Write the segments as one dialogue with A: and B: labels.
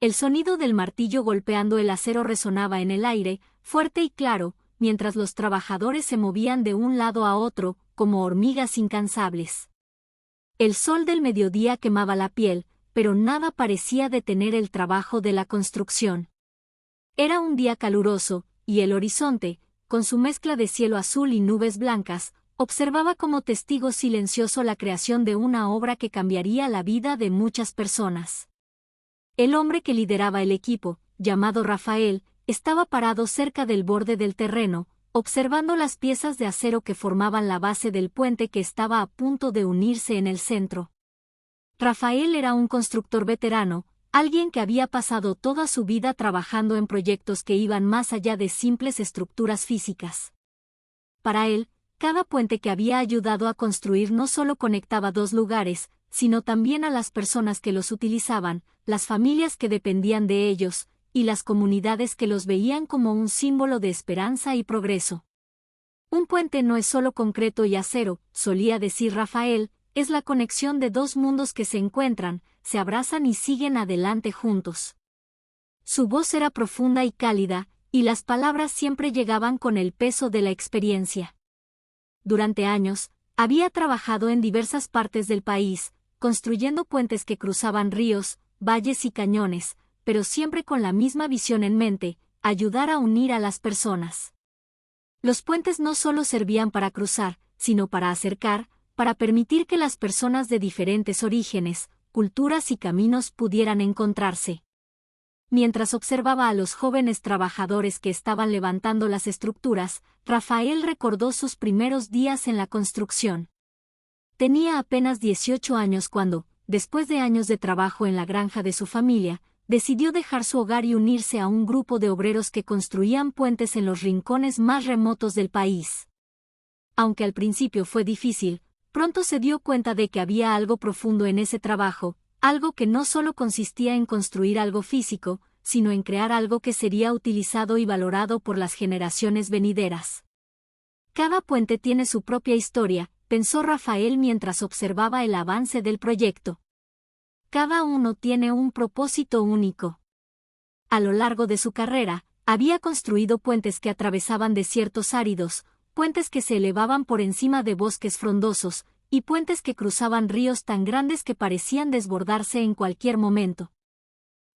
A: El sonido del martillo golpeando el acero resonaba en el aire, fuerte y claro, mientras los trabajadores se movían de un lado a otro, como hormigas incansables. El sol del mediodía quemaba la piel, pero nada parecía detener el trabajo de la construcción. Era un día caluroso, y el horizonte, con su mezcla de cielo azul y nubes blancas, observaba como testigo silencioso la creación de una obra que cambiaría la vida de muchas personas. El hombre que lideraba el equipo, llamado Rafael, estaba parado cerca del borde del terreno, observando las piezas de acero que formaban la base del puente que estaba a punto de unirse en el centro. Rafael era un constructor veterano, alguien que había pasado toda su vida trabajando en proyectos que iban más allá de simples estructuras físicas. Para él, cada puente que había ayudado a construir no solo conectaba dos lugares, sino también a las personas que los utilizaban, las familias que dependían de ellos, y las comunidades que los veían como un símbolo de esperanza y progreso. Un puente no es solo concreto y acero, solía decir Rafael, es la conexión de dos mundos que se encuentran, se abrazan y siguen adelante juntos. Su voz era profunda y cálida, y las palabras siempre llegaban con el peso de la experiencia. Durante años, había trabajado en diversas partes del país, construyendo puentes que cruzaban ríos, valles y cañones, pero siempre con la misma visión en mente, ayudar a unir a las personas. Los puentes no solo servían para cruzar, sino para acercar, para permitir que las personas de diferentes orígenes, culturas y caminos pudieran encontrarse. Mientras observaba a los jóvenes trabajadores que estaban levantando las estructuras, Rafael recordó sus primeros días en la construcción. Tenía apenas 18 años cuando, después de años de trabajo en la granja de su familia, decidió dejar su hogar y unirse a un grupo de obreros que construían puentes en los rincones más remotos del país. Aunque al principio fue difícil, pronto se dio cuenta de que había algo profundo en ese trabajo, algo que no solo consistía en construir algo físico, sino en crear algo que sería utilizado y valorado por las generaciones venideras. Cada puente tiene su propia historia, pensó Rafael mientras observaba el avance del proyecto. Cada uno tiene un propósito único. A lo largo de su carrera, había construido puentes que atravesaban desiertos áridos, puentes que se elevaban por encima de bosques frondosos, y puentes que cruzaban ríos tan grandes que parecían desbordarse en cualquier momento.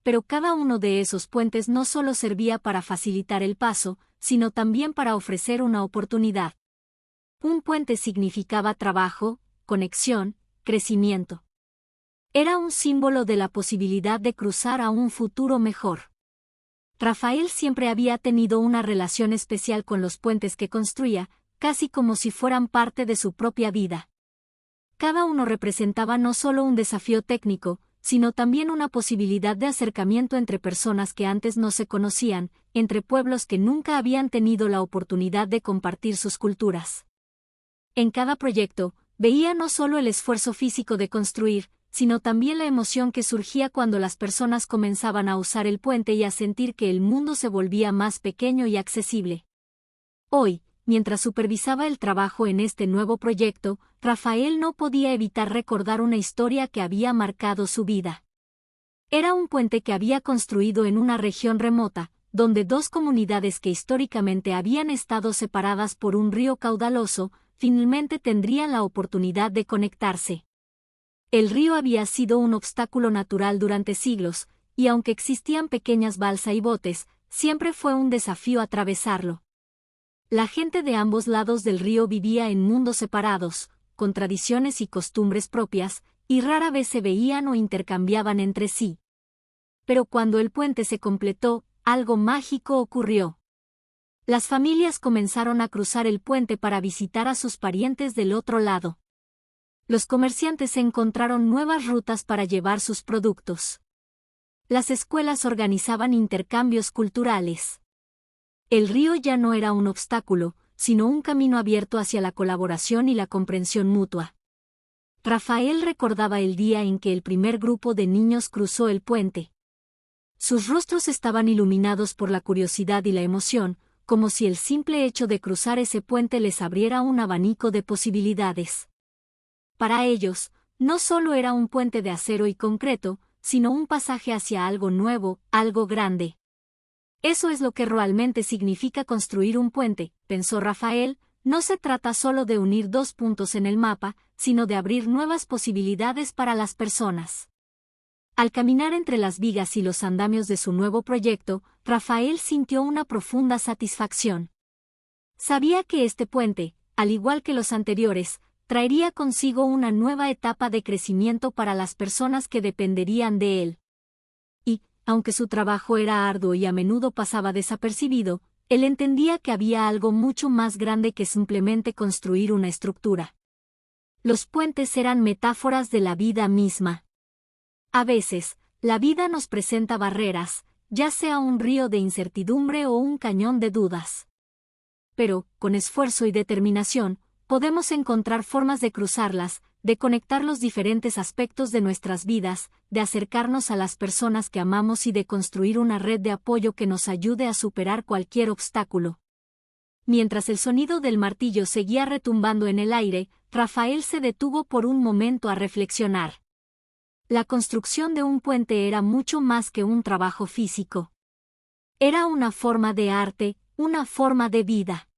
A: Pero cada uno de esos puentes no solo servía para facilitar el paso, sino también para ofrecer una oportunidad. Un puente significaba trabajo, conexión, crecimiento. Era un símbolo de la posibilidad de cruzar a un futuro mejor. Rafael siempre había tenido una relación especial con los puentes que construía, casi como si fueran parte de su propia vida. Cada uno representaba no solo un desafío técnico, sino también una posibilidad de acercamiento entre personas que antes no se conocían, entre pueblos que nunca habían tenido la oportunidad de compartir sus culturas. En cada proyecto, veía no solo el esfuerzo físico de construir, sino también la emoción que surgía cuando las personas comenzaban a usar el puente y a sentir que el mundo se volvía más pequeño y accesible. Hoy, mientras supervisaba el trabajo en este nuevo proyecto, Rafael no podía evitar recordar una historia que había marcado su vida. Era un puente que había construido en una región remota, donde dos comunidades que históricamente habían estado separadas por un río caudaloso, finalmente tendrían la oportunidad de conectarse. El río había sido un obstáculo natural durante siglos, y aunque existían pequeñas balsas y botes, siempre fue un desafío atravesarlo. La gente de ambos lados del río vivía en mundos separados, con tradiciones y costumbres propias, y rara vez se veían o intercambiaban entre sí. Pero cuando el puente se completó, algo mágico ocurrió. Las familias comenzaron a cruzar el puente para visitar a sus parientes del otro lado. Los comerciantes encontraron nuevas rutas para llevar sus productos. Las escuelas organizaban intercambios culturales. El río ya no era un obstáculo, sino un camino abierto hacia la colaboración y la comprensión mutua. Rafael recordaba el día en que el primer grupo de niños cruzó el puente. Sus rostros estaban iluminados por la curiosidad y la emoción, como si el simple hecho de cruzar ese puente les abriera un abanico de posibilidades. Para ellos, no solo era un puente de acero y concreto, sino un pasaje hacia algo nuevo, algo grande. Eso es lo que realmente significa construir un puente, pensó Rafael. No se trata solo de unir dos puntos en el mapa, sino de abrir nuevas posibilidades para las personas. Al caminar entre las vigas y los andamios de su nuevo proyecto, Rafael sintió una profunda satisfacción. Sabía que este puente, al igual que los anteriores, traería consigo una nueva etapa de crecimiento para las personas que dependerían de él. Y, aunque su trabajo era arduo y a menudo pasaba desapercibido, él entendía que había algo mucho más grande que simplemente construir una estructura. Los puentes eran metáforas de la vida misma. A veces, la vida nos presenta barreras, ya sea un río de incertidumbre o un cañón de dudas. Pero, con esfuerzo y determinación, podemos encontrar formas de cruzarlas, de conectar los diferentes aspectos de nuestras vidas, de acercarnos a las personas que amamos y de construir una red de apoyo que nos ayude a superar cualquier obstáculo. Mientras el sonido del martillo seguía retumbando en el aire, Rafael se detuvo por un momento a reflexionar. La construcción de un puente era mucho más que un trabajo físico. Era una forma de arte, una forma de vida.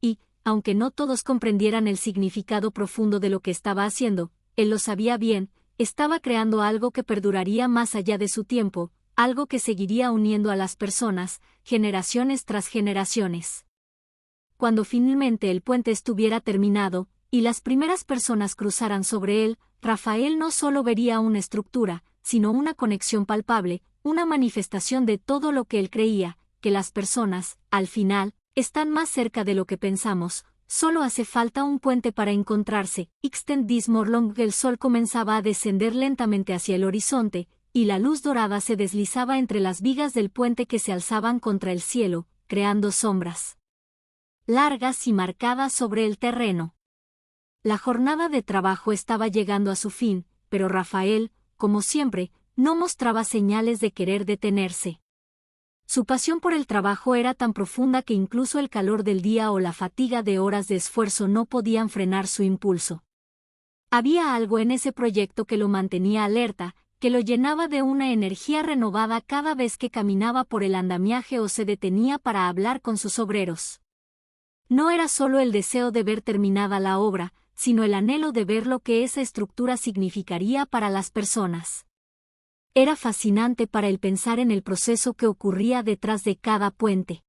A: Y, aunque no todos comprendieran el significado profundo de lo que estaba haciendo, él lo sabía bien, estaba creando algo que perduraría más allá de su tiempo, algo que seguiría uniendo a las personas, generaciones tras generaciones. Cuando finalmente el puente estuviera terminado, y las primeras personas cruzaran sobre él, Rafael no solo vería una estructura, sino una conexión palpable, una manifestación de todo lo que él creía, que las personas, al final, están más cerca de lo que pensamos. Solo hace falta un puente para encontrarse. Extend this more long. El sol comenzaba a descender lentamente hacia el horizonte, y la luz dorada se deslizaba entre las vigas del puente que se alzaban contra el cielo, creando sombras largas y marcadas sobre el terreno. La jornada de trabajo estaba llegando a su fin, pero Rafael, como siempre, no mostraba señales de querer detenerse. Su pasión por el trabajo era tan profunda que incluso el calor del día o la fatiga de horas de esfuerzo no podían frenar su impulso. Había algo en ese proyecto que lo mantenía alerta, que lo llenaba de una energía renovada cada vez que caminaba por el andamiaje o se detenía para hablar con sus obreros. No era solo el deseo de ver terminada la obra, sino el anhelo de ver lo que esa estructura significaría para las personas. Era fascinante para él pensar en el proceso que ocurría detrás de cada puente.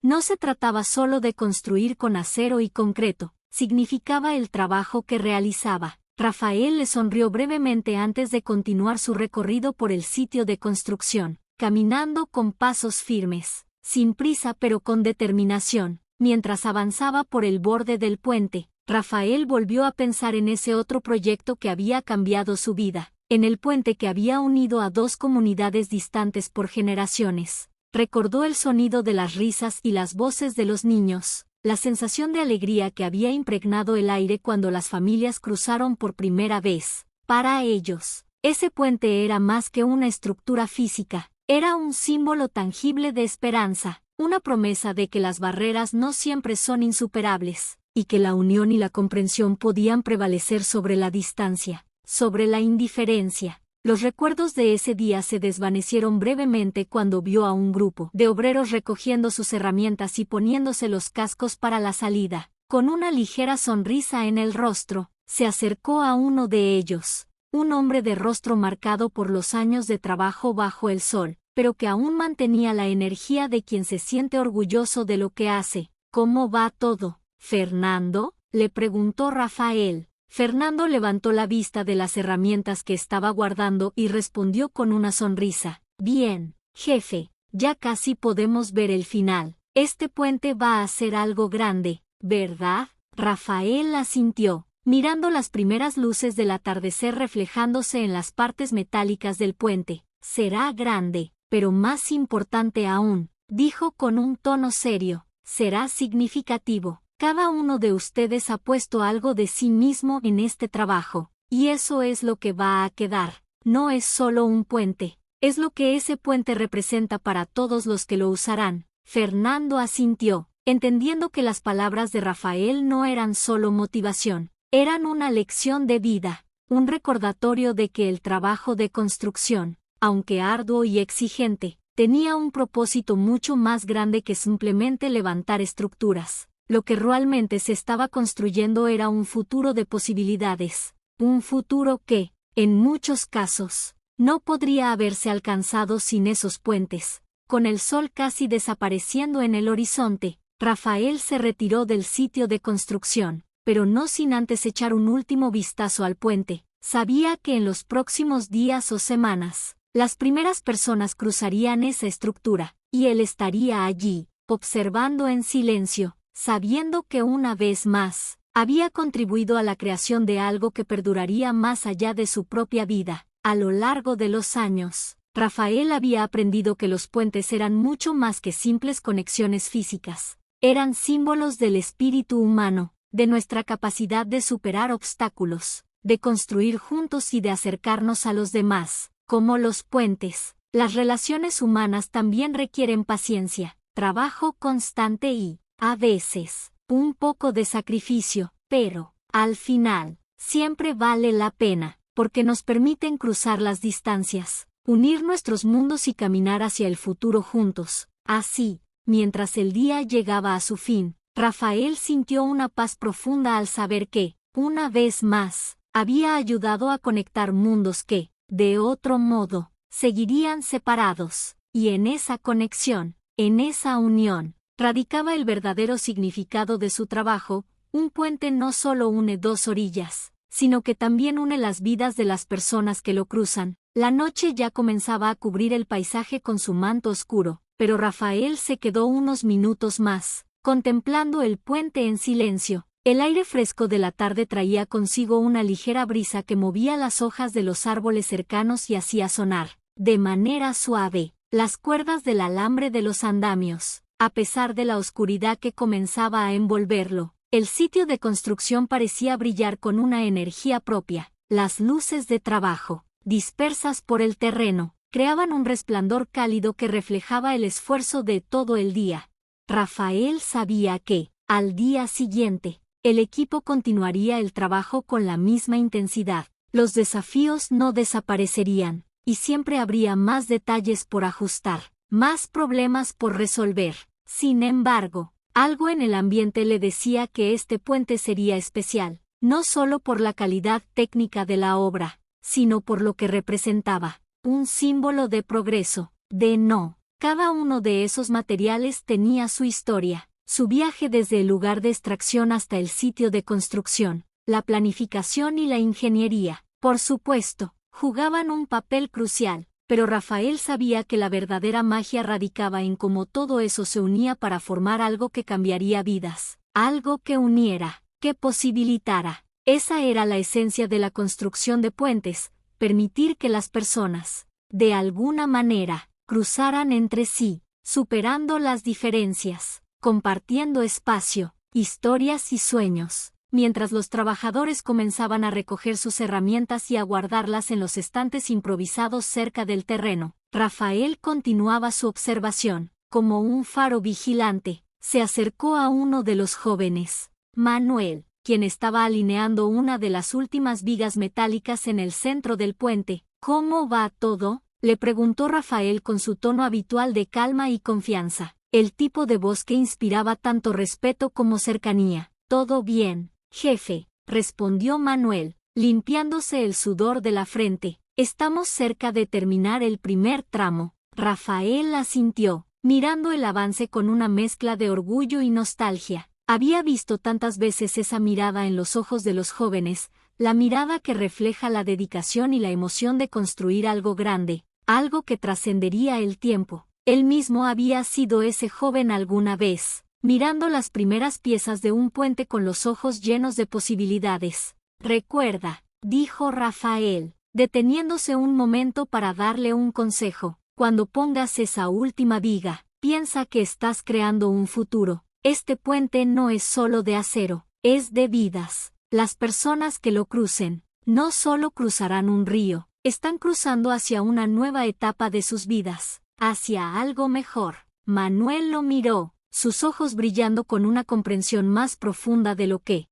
A: No se trataba solo de construir con acero y concreto, significaba el trabajo que realizaba. Rafael le sonrió brevemente antes de continuar su recorrido por el sitio de construcción, caminando con pasos firmes, sin prisa pero con determinación. Mientras avanzaba por el borde del puente, Rafael volvió a pensar en ese otro proyecto que había cambiado su vida, en el puente que había unido a dos comunidades distantes por generaciones. Recordó el sonido de las risas y las voces de los niños, la sensación de alegría que había impregnado el aire cuando las familias cruzaron por primera vez. Para ellos, ese puente era más que una estructura física, era un símbolo tangible de esperanza, una promesa de que las barreras no siempre son insuperables, y que la unión y la comprensión podían prevalecer sobre la distancia, sobre la indiferencia. Los recuerdos de ese día se desvanecieron brevemente cuando vio a un grupo de obreros recogiendo sus herramientas y poniéndose los cascos para la salida. Con una ligera sonrisa en el rostro, se acercó a uno de ellos, un hombre de rostro marcado por los años de trabajo bajo el sol, pero que aún mantenía la energía de quien se siente orgulloso de lo que hace. ¿Cómo va todo, Fernando?, le preguntó Rafael. Fernando levantó la vista de las herramientas que estaba guardando y respondió con una sonrisa. Bien, jefe, ya casi podemos ver el final. Este puente va a ser algo grande, ¿verdad? Rafael asintió, mirando las primeras luces del atardecer reflejándose en las partes metálicas del puente. Será grande, pero más importante aún, dijo con un tono serio, será significativo. Cada uno de ustedes ha puesto algo de sí mismo en este trabajo, y eso es lo que va a quedar. No es solo un puente, es lo que ese puente representa para todos los que lo usarán. Fernando asintió, entendiendo que las palabras de Rafael no eran solo motivación, eran una lección de vida. un recordatorio de que el trabajo de construcción, aunque arduo y exigente, tenía un propósito mucho más grande que simplemente levantar estructuras. Lo que realmente se estaba construyendo era un futuro de posibilidades, un futuro que, en muchos casos, no podría haberse alcanzado sin esos puentes. Con el sol casi desapareciendo en el horizonte, Rafael se retiró del sitio de construcción, pero no sin antes echar un último vistazo al puente. Sabía que en los próximos días o semanas, las primeras personas cruzarían esa estructura, y él estaría allí, observando en silencio, sabiendo que una vez más, había contribuido a la creación de algo que perduraría más allá de su propia vida. A lo largo de los años, Rafael había aprendido que los puentes eran mucho más que simples conexiones físicas. Eran símbolos del espíritu humano, de nuestra capacidad de superar obstáculos, de construir juntos y de acercarnos a los demás. Como los puentes, las relaciones humanas también requieren paciencia, trabajo constante y, a veces, un poco de sacrificio, pero, al final, siempre vale la pena, porque nos permiten cruzar las distancias, unir nuestros mundos y caminar hacia el futuro juntos. Así, mientras el día llegaba a su fin, Rafael sintió una paz profunda al saber que, una vez más, había ayudado a conectar mundos que, de otro modo, seguirían separados, y en esa conexión, en esa unión, radicaba el verdadero significado de su trabajo. Un puente no solo une dos orillas, sino que también une las vidas de las personas que lo cruzan. La noche ya comenzaba a cubrir el paisaje con su manto oscuro, pero Rafael se quedó unos minutos más, contemplando el puente en silencio. El aire fresco de la tarde traía consigo una ligera brisa que movía las hojas de los árboles cercanos y hacía sonar, de manera suave, las cuerdas del alambre de los andamios. A pesar de la oscuridad que comenzaba a envolverlo, el sitio de construcción parecía brillar con una energía propia. Las luces de trabajo, dispersas por el terreno, creaban un resplandor cálido que reflejaba el esfuerzo de todo el día. Rafael sabía que, al día siguiente, el equipo continuaría el trabajo con la misma intensidad. Los desafíos no desaparecerían, y siempre habría más detalles por ajustar, más problemas por resolver. Sin embargo, algo en el ambiente le decía que este puente sería especial, no solo por la calidad técnica de la obra, sino por lo que representaba, un símbolo de progreso, de no. Cada uno de esos materiales tenía su historia, su viaje desde el lugar de extracción hasta el sitio de construcción. La planificación y la ingeniería, por supuesto, jugaban un papel crucial. Pero Rafael sabía que la verdadera magia radicaba en cómo todo eso se unía para formar algo que cambiaría vidas, algo que uniera, que posibilitara. Esa era la esencia de la construcción de puentes, permitir que las personas, de alguna manera, cruzaran entre sí, superando las diferencias, compartiendo espacio, historias y sueños. Mientras los trabajadores comenzaban a recoger sus herramientas y a guardarlas en los estantes improvisados cerca del terreno, Rafael continuaba su observación. Como un faro vigilante, se acercó a uno de los jóvenes, Manuel, quien estaba alineando una de las últimas vigas metálicas en el centro del puente. ¿Cómo va todo?, le preguntó Rafael con su tono habitual de calma y confianza, el tipo de voz que inspiraba tanto respeto como cercanía. «Todo bien, jefe», respondió Manuel, limpiándose el sudor de la frente. «Estamos cerca de terminar el primer tramo». Rafael asintió, mirando el avance con una mezcla de orgullo y nostalgia. Había visto tantas veces esa mirada en los ojos de los jóvenes, la mirada que refleja la dedicación y la emoción de construir algo grande, algo que trascendería el tiempo. Él mismo había sido ese joven alguna vez, mirando las primeras piezas de un puente con los ojos llenos de posibilidades. «Recuerda», dijo Rafael, deteniéndose un momento para darle un consejo, «cuando pongas esa última viga, piensa que estás creando un futuro. Este puente no es solo de acero, es de vidas. Las personas que lo crucen, no solo cruzarán un río, están cruzando hacia una nueva etapa de sus vidas, hacia algo mejor». Manuel lo miró, sus ojos brillando con una comprensión más profunda de lo que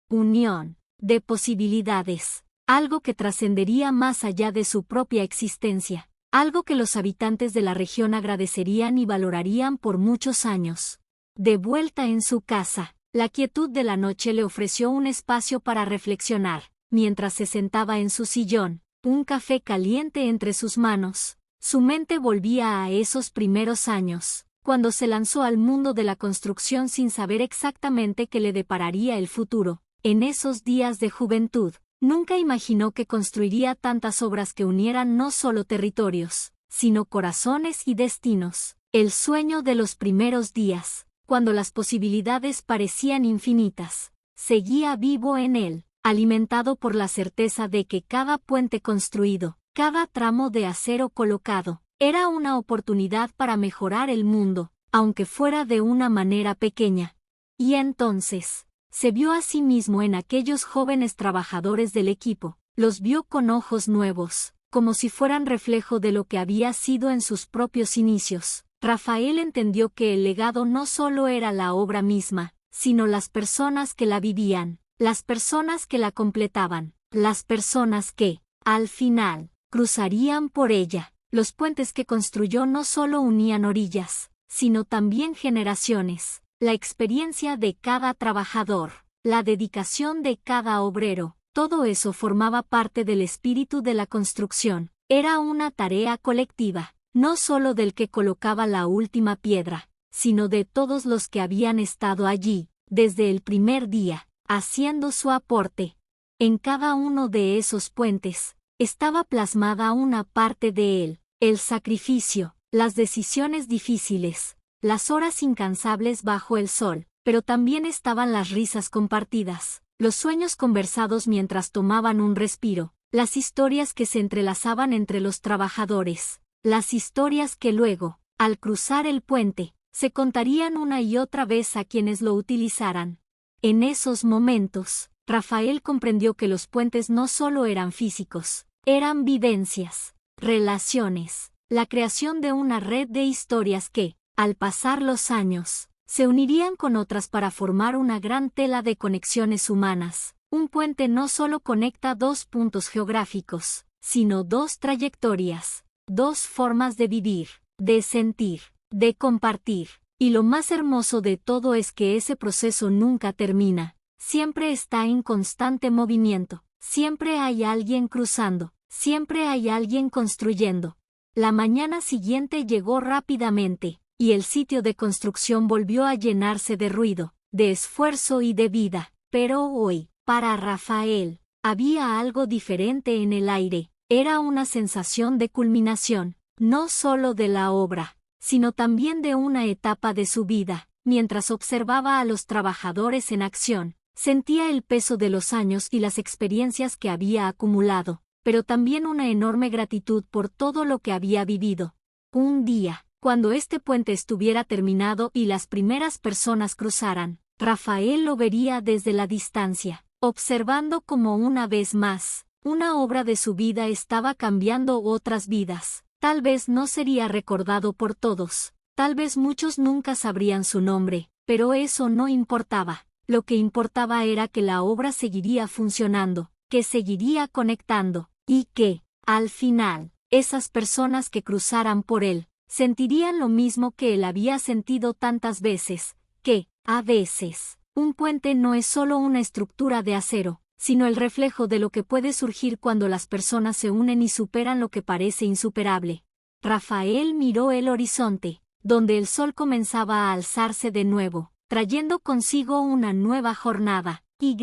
A: unión de posibilidades, algo que trascendería más allá de su propia existencia, algo que los habitantes de la región agradecerían y valorarían por muchos años. De vuelta en su casa, la quietud de la noche le ofreció un espacio para reflexionar, mientras se sentaba en su sillón, un café caliente entre sus manos. Su mente volvía a esos primeros años, cuando se lanzó al mundo de la construcción sin saber exactamente qué le depararía el futuro. En esos días de juventud, nunca imaginó que construiría tantas obras que unieran no solo territorios, sino corazones y destinos. El sueño de los primeros días, cuando las posibilidades parecían infinitas, seguía vivo en él, alimentado por la certeza de que cada puente construido, cada tramo de acero colocado, era una oportunidad para mejorar el mundo, aunque fuera de una manera pequeña. Y entonces, se vio a sí mismo en aquellos jóvenes trabajadores del equipo, los vio con ojos nuevos, como si fueran reflejo de lo que había sido en sus propios inicios. Rafael entendió que el legado no solo era la obra misma, sino las personas que la vivían, las personas que la completaban, las personas que, al final, cruzarían por ella. Los puentes que construyó no solo unían orillas, sino también generaciones. La experiencia de cada trabajador, la dedicación de cada obrero, todo eso formaba parte del espíritu de la construcción. Era una tarea colectiva, no solo del que colocaba la última piedra, sino de todos los que habían estado allí, desde el primer día, haciendo su aporte. En cada uno de esos puentes, estaba plasmada una parte de él, el sacrificio, las decisiones difíciles, las horas incansables bajo el sol, pero también estaban las risas compartidas, los sueños conversados mientras tomaban un respiro, las historias que se entrelazaban entre los trabajadores, las historias que luego, al cruzar el puente, se contarían una y otra vez a quienes lo utilizaran. En esos momentos, Rafael comprendió que los puentes no solo eran físicos, eran vivencias, relaciones, la creación de una red de historias que, al pasar los años, se unirían con otras para formar una gran tela de conexiones humanas. Un puente no solo conecta dos puntos geográficos, sino dos trayectorias, dos formas de vivir, de sentir, de compartir. Y lo más hermoso de todo es que ese proceso nunca termina, siempre está en constante movimiento, siempre hay alguien cruzando, siempre hay alguien construyendo. La mañana siguiente llegó rápidamente, y el sitio de construcción volvió a llenarse de ruido, de esfuerzo y de vida. Pero hoy, para Rafael, había algo diferente en el aire. Era una sensación de culminación, no solo de la obra, sino también de una etapa de su vida. Mientras observaba a los trabajadores en acción, sentía el peso de los años y las experiencias que había acumulado, pero también una enorme gratitud por todo lo que había vivido. Un día, cuando este puente estuviera terminado y las primeras personas cruzaran, Rafael lo vería desde la distancia, observando cómo una vez más, una obra de su vida estaba cambiando otras vidas. Tal vez no sería recordado por todos, tal vez muchos nunca sabrían su nombre, pero eso no importaba. Lo que importaba era que la obra seguiría funcionando, que seguiría conectando, y que, al final, esas personas que cruzaran por él, sentirían lo mismo que él había sentido tantas veces, que, a veces, un puente no es solo una estructura de acero, sino el reflejo de lo que puede surgir cuando las personas se unen y superan lo que parece insuperable. Rafael miró el horizonte, donde el sol comenzaba a alzarse de nuevo, trayendo consigo una nueva jornada, y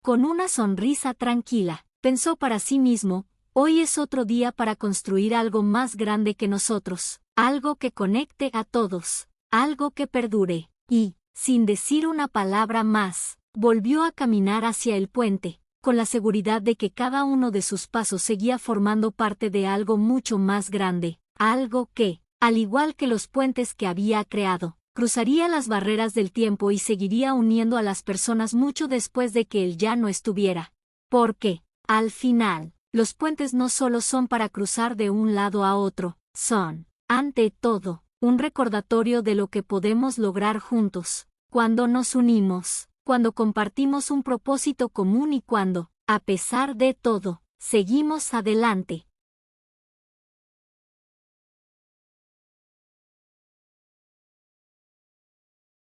A: con una sonrisa tranquila, pensó para sí mismo, hoy es otro día para construir algo más grande que nosotros, algo que conecte a todos, algo que perdure, y, sin decir una palabra más, volvió a caminar hacia el puente, con la seguridad de que cada uno de sus pasos seguía formando parte de algo mucho más grande, algo que, al igual que los puentes que había creado, cruzaría las barreras del tiempo y seguiría uniendo a las personas mucho después de que él ya no estuviera. Porque, al final, los puentes no solo son para cruzar de un lado a otro, son, ante todo, un recordatorio de lo que podemos lograr juntos, cuando nos unimos. cuando compartimos un propósito común y cuando, a pesar de todo, seguimos adelante.